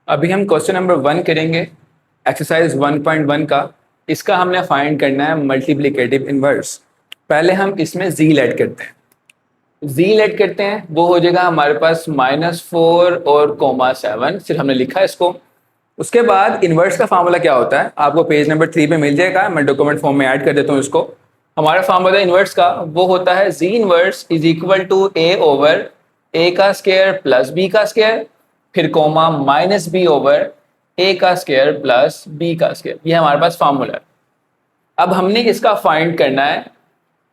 अभी हम question number 1 करेंगे, एक्सरसाइज 1.1 का। इसका हमने फाइंड करना है मल्टीप्लिकेटिव इनवर्स। पहले हम इसमें जी लेट करते हैं। जी लेट करते हैं वो हो जाएगा हमारे पास -4 और -7, सिर्फ हमने लिखा है इसको। उसके बाद इनवर्स का फार्मूला क्या होता है आपको पेज नंबर 3 पे मिल जाएगा। मैं डॉक्यूमेंट फॉर्म में ऐड कर देता हूँ इसको। हमारा फार्मूला इनवर्स का वो होता है G inverse is equal to A over A का स्क्वायर प्लस बी का स्क्वायर, फिर comma minus B over A का स्क्वायर प्लस बी का स्क्वायर। ये हमारे पास फार्मूला है। अब हमने इसका फाइंड करना है।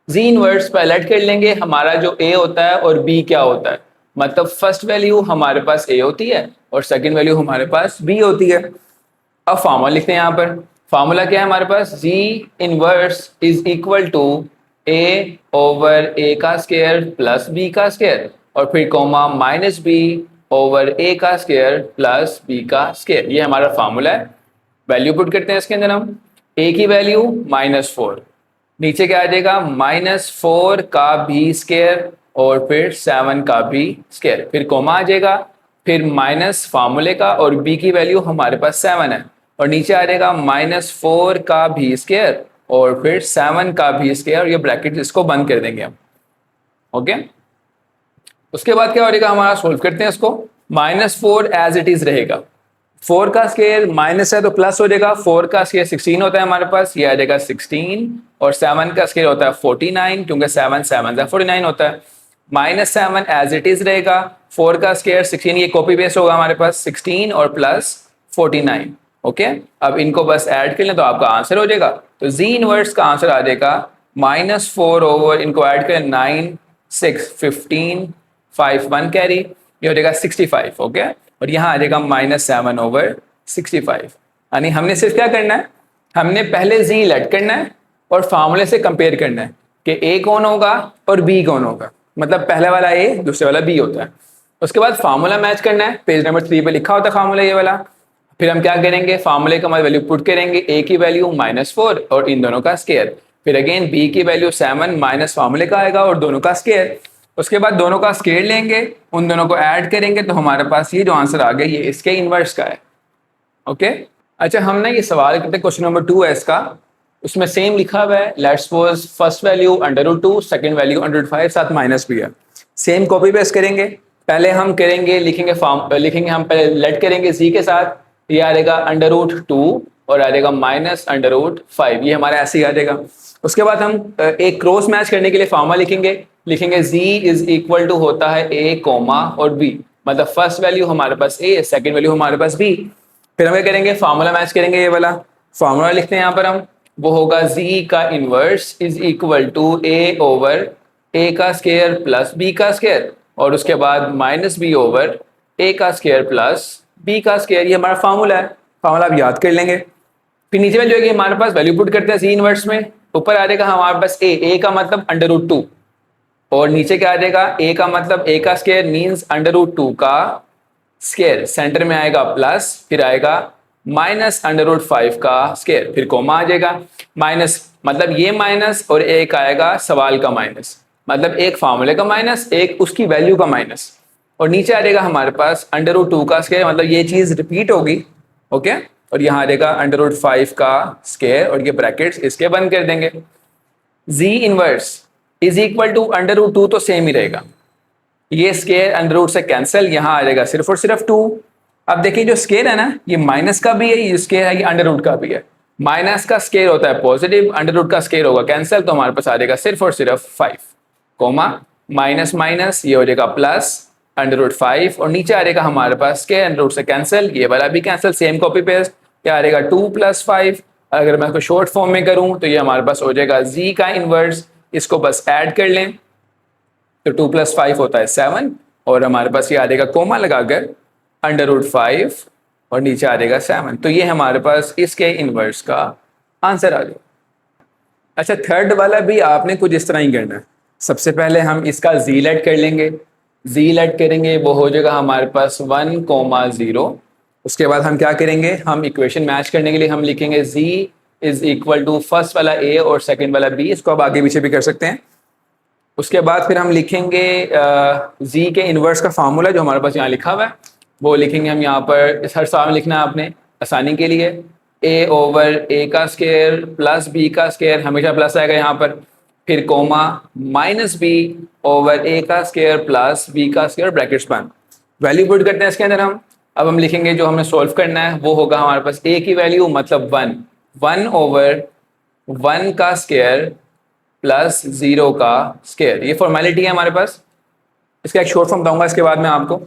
जी इनवर्स पहले ऐड कर लेंगे, हमारा जो ए होता है और बी क्या होता है, मतलब फर्स्ट वैल्यू हमारे पास ए होती है और सेकंड वैल्यू हमारे पास बी होती है। अब फार्मूला लिखते हैं यहाँ पर। फार्मूला क्या है हमारे पास, G inverse is equal to A over A का स्क्वायर प्लस बी का स्क्वायर और फिर comma minus B over A का स्क्वायर प्लस बी का स्क्वायर। ये हमारा फार्मूला है। वैल्यू पुट करते हैं इसके अंदर हम। ए की वैल्यू -4, नीचे क्या आ जाएगा -4 का भी स्क्वायर और फिर 7 का भी स्क्वायर, फिर कोमा आ जाएगा, फिर माइनस फार्मूले का और बी की वैल्यू हमारे पास 7 है और नीचे आ जाएगा -4 का भी स्क्वायर और फिर 7 का भी स्क्वायर और ये ब्रैकेट इसको बंद कर देंगे हम। ओके, उसके बाद क्या हो जाएगा हमारा, सोल्व करते हैं इसको। -4 एज इट इज रहेगा, 4 का स्क्वायर माइनस है तो प्लस हो जाएगा। 4 का स्क्वायर 16 होता है हमारे पास, ये आ जाएगा 16 और 7 का स्क्वायर होता है 49 क्योंकि 7 7 से 49 होता है। -7 एज इट इज रहेगा, 4 का स्क्वायर 16, ये कॉपी पेस्ट होगा हमारे पास 16 और प्लस 49। ओके, अब इनको बस ऐड कर लें तो आपका आंसर हो जाएगा। तो जी इनवर्स का आंसर आ जाएगा -4 ओवर, इनको ऐड करें 9 6 15 5 1 कैरी, ये हो जाएगा 65। ओके, और यहाँ आ जाएगा -7 ओवर 65। यानी हमने सिर्फ क्या करना है, हमने पहले जी लेट करना है और फार्मूले से कंपेयर करना है कि ए कौन होगा और बी कौन होगा, मतलब पहले वाला ए दूसरे वाला बी होता है। उसके बाद फार्मूला मैच करना है, पेज नंबर 3 पे लिखा होता है फार्मूला ये वाला। फिर हम क्या करेंगे, फार्मूले का वैल्यू पुट करेंगे, ए की वैल्यू -4 और इन दोनों का स्क्वायर, फिर अगेन बी की वैल्यू 7 माइनस फार्मूले का आएगा और दोनों का स्क्वायर। उसके बाद दोनों का स्क्वायर लेंगे, उन दोनों को ऐड करेंगे तो हमारे पास ये जो आंसर आ गया ये इसके इनवर्स का है। ओके, अच्छा हम ना ये सवाल करते हैं क्वेश्चन नंबर 2 है इसका, उसमें सेम लिखा हुआ है, let's suppose first value √2, second value √5, साथ माइनस भी है। सेम कॉपी पेस्ट करेंगे। पहले हम करेंगे, लिखेंगे हम पहले लेट करेंगे जी के साथ, ये आ जाएगा √2 और आ जाएगा -√5, ये हमारा ऐसे ही आ जाएगा। उसके बाद हम एक क्रॉस मैच करने के लिए फार्मूला लिखेंगे जी इज इक्वल टू होता है ए कोमा और बी, मतलब फर्स्ट वैल्यू हमारे पास ए, सेकंड वैल्यू हमारे पास बी। फिर हम क्या करेंगे, फार्मूला मैच करेंगे, ये वाला फार्मूला लिखते हैं यहाँ पर हम, वो होगा जी का inverse is equal to A over A का स्क्वायर प्लस बी का स्क्वायर और उसके बाद माइनस बी ओवर ए का स्क्वायर प्लस बी का स्क्वायर। ये हमारा फार्मूला है, फार्मूला आप याद कर लेंगे। फिर नीचे में जो है कि हमारे पास वैल्यू पुट करते हैं जी इनवर्स में, ऊपर आ जाएगा हमारे पास ए का मतलब √2 और नीचे क्या आ जाएगा, ए का मतलब ए का स्क्वायर मींस √2 का स्क्वायर, सेंटर में आएगा प्लस, फिर आएगा -√5 का स्क्वायर, फिर कोमा आ जाएगा, माइनस मतलब ये माइनस और एक आएगा सवाल का माइनस, मतलब एक फार्मूले का माइनस एक उसकी वैल्यू का माइनस, और नीचे आ जाएगा हमारे पास √2 का स्क्वायर, मतलब ये चीज रिपीट होगी। ओके, और यहाँ आ जाएगा √5 का स्क्वायर और ये ब्रैकेट्स इसके बंद कर देंगे। G inverse is equal to √2 तो सेम ही रहेगा, ये स्क्वायर √रूट से कैंसिल, यहाँ आ जाएगा सिर्फ और सिर्फ 2। अब देखिए जो स्क्वायर है ना, ये माइनस का भी है, ये स्क्वायर है, ये √रूट का भी है। माइनस का स्क्वायर होता है पॉजिटिव, √रूट का स्क्वायर होगा कैंसिल, तो हमारे पास आ जाएगा सिर्फ और सिर्फ 5 कोमा माइनस माइनस, ये हो जाएगा प्लस √5 और नीचे आ जाएगा हमारे पास स्क्वायर √रूट से कैंसिल, ये वाला भी कैंसिल, सेम कॉपी पेस्ट, क्या आ जाएगा 2 + 5। अगर मैं इसको शॉर्ट फॉर्म में करूं तो ये हमारे पास हो जाएगा जी का इनवर्स, इसको बस ऐड कर लें तो 2 + 5 होता है 7 और हमारे पास ये आ जाएगा कोमा लगाकर √5 और नीचे आ जाएगा 7, तो ये हमारे पास इसके इनवर्स का आंसर आ जाएगा। अच्छा थर्ड वाला भी आपने कुछ इस तरह ही करना है। सबसे पहले हम इसका जी लेट कर लेंगे, जी लेट करेंगे वो हो जाएगा हमारे पास 1,0। उसके बाद हम क्या करेंगे, हम इक्वेशन मैच करने के लिए हम लिखेंगे जी इज इक्वल टू फर्स्ट वाला ए और सेकंड वाला बी, इसको आप आगे पीछे भी कर सकते हैं। उसके बाद फिर हम लिखेंगे जी के इनवर्स का फार्मूला जो हमारे पास यहाँ लिखा हुआ है, वो लिखेंगे हम यहाँ पर, इस हर सवाल में लिखना है आपने आसानी के लिए। a ओवर a का स्क्वायर प्लस b का स्क्वायर, हमेशा प्लस आएगा यहाँ पर, फिर comma minus b over a का स्क्वायर प्लस b का स्क्वायर ब्रैकेट्स बंद। वैल्यू पुट करते हैं इसके अंदर हम। अब हम लिखेंगे जो हमें सॉल्व करना है वो होगा हमारे पास a की वैल्यू मतलब 1 ओवर 1 का स्क्वायर प्लस 0 का स्क्वायर, ये फॉर्मेलिटी है हमारे पास। इसका एक शॉर्ट फॉर्म दूंगा इसके बाद में आपको।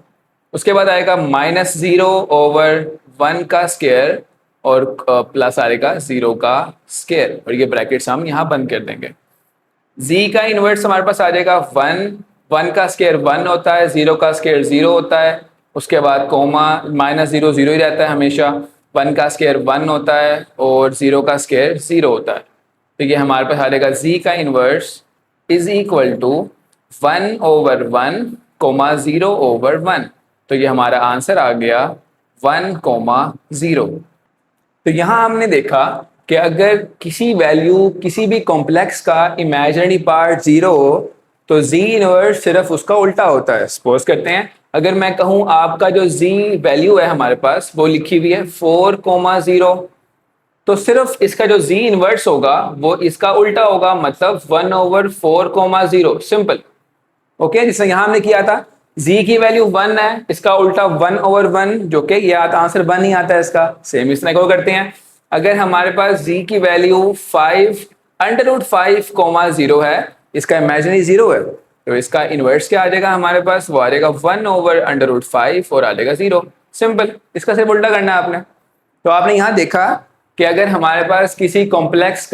उसके बाद आएगा -0 ओवर 1 का स्क्वायर और प्लस आएगा 0 का स्क्वायर, और ये ब्रैकेट्स हम यहाँ बंद कर देंगे। z का इनवर्स हमारे पास आ जाएगा 1 का स्क्वायर 1 होता है, 0 का स्क्वायर 0 होता है, उसके बाद कोमा -0 0 ही रहता है हमेशा, 1 का स्क्वायर 1 होता है और 0 का स्क्वायर 0 होता है। तो ये हमारे पास आ जाएगा z का inverse is equal to 1 over 1 comma 0 over 1। तो ये हमारा आंसर आ गया 1,0। तो यहाँ हमने देखा कि अगर किसी वैल्यू किसी भी कॉम्प्लेक्स का इमेजिनरी पार्ट 0 हो तो z इनवर्स सिर्फ उसका उल्टा होता है। सपोज करते हैं अगर मैं कहूँ आपका जो z वैल्यू है हमारे पास वो लिखी हुई है 4,0, तो सिर्फ इसका जो z इनवर्स होगा वो इसका उल्टा होगा, मतलब 1 ओवर 4,0। सिंपल। ओके, जिससे यहां हमने किया था z की वैल्यू 1 है, इसका उल्टा 1 ओवर 1, जो कि ये आता आंसर 1 ही आता है इसका। सेम इस तरह को करते हैं। अगर हमारे पास z की वैल्यू 5√5,0 है, इसका इमेजिनरी 0 है, तो इसका इनवर्स क्या आ जाएगा हमारे पास, वो आ जाएगा 1 ओवर √5 और आ जाएगा 0। सिंपल, इसका सिर्फ उल्टा करना है आपने। तो आपने यहाँ देखा कि अगर हमारे पास किसी कॉम्प्लेक्स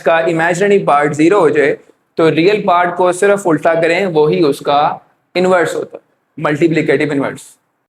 का इमेजिनरी पार्ट 0 हो जाए तो रियल पार्ट को सिर्फ उल्टा करें, वही उसका इनवर्स होता है, मल्टीप्लिकेटिव इनवर्स।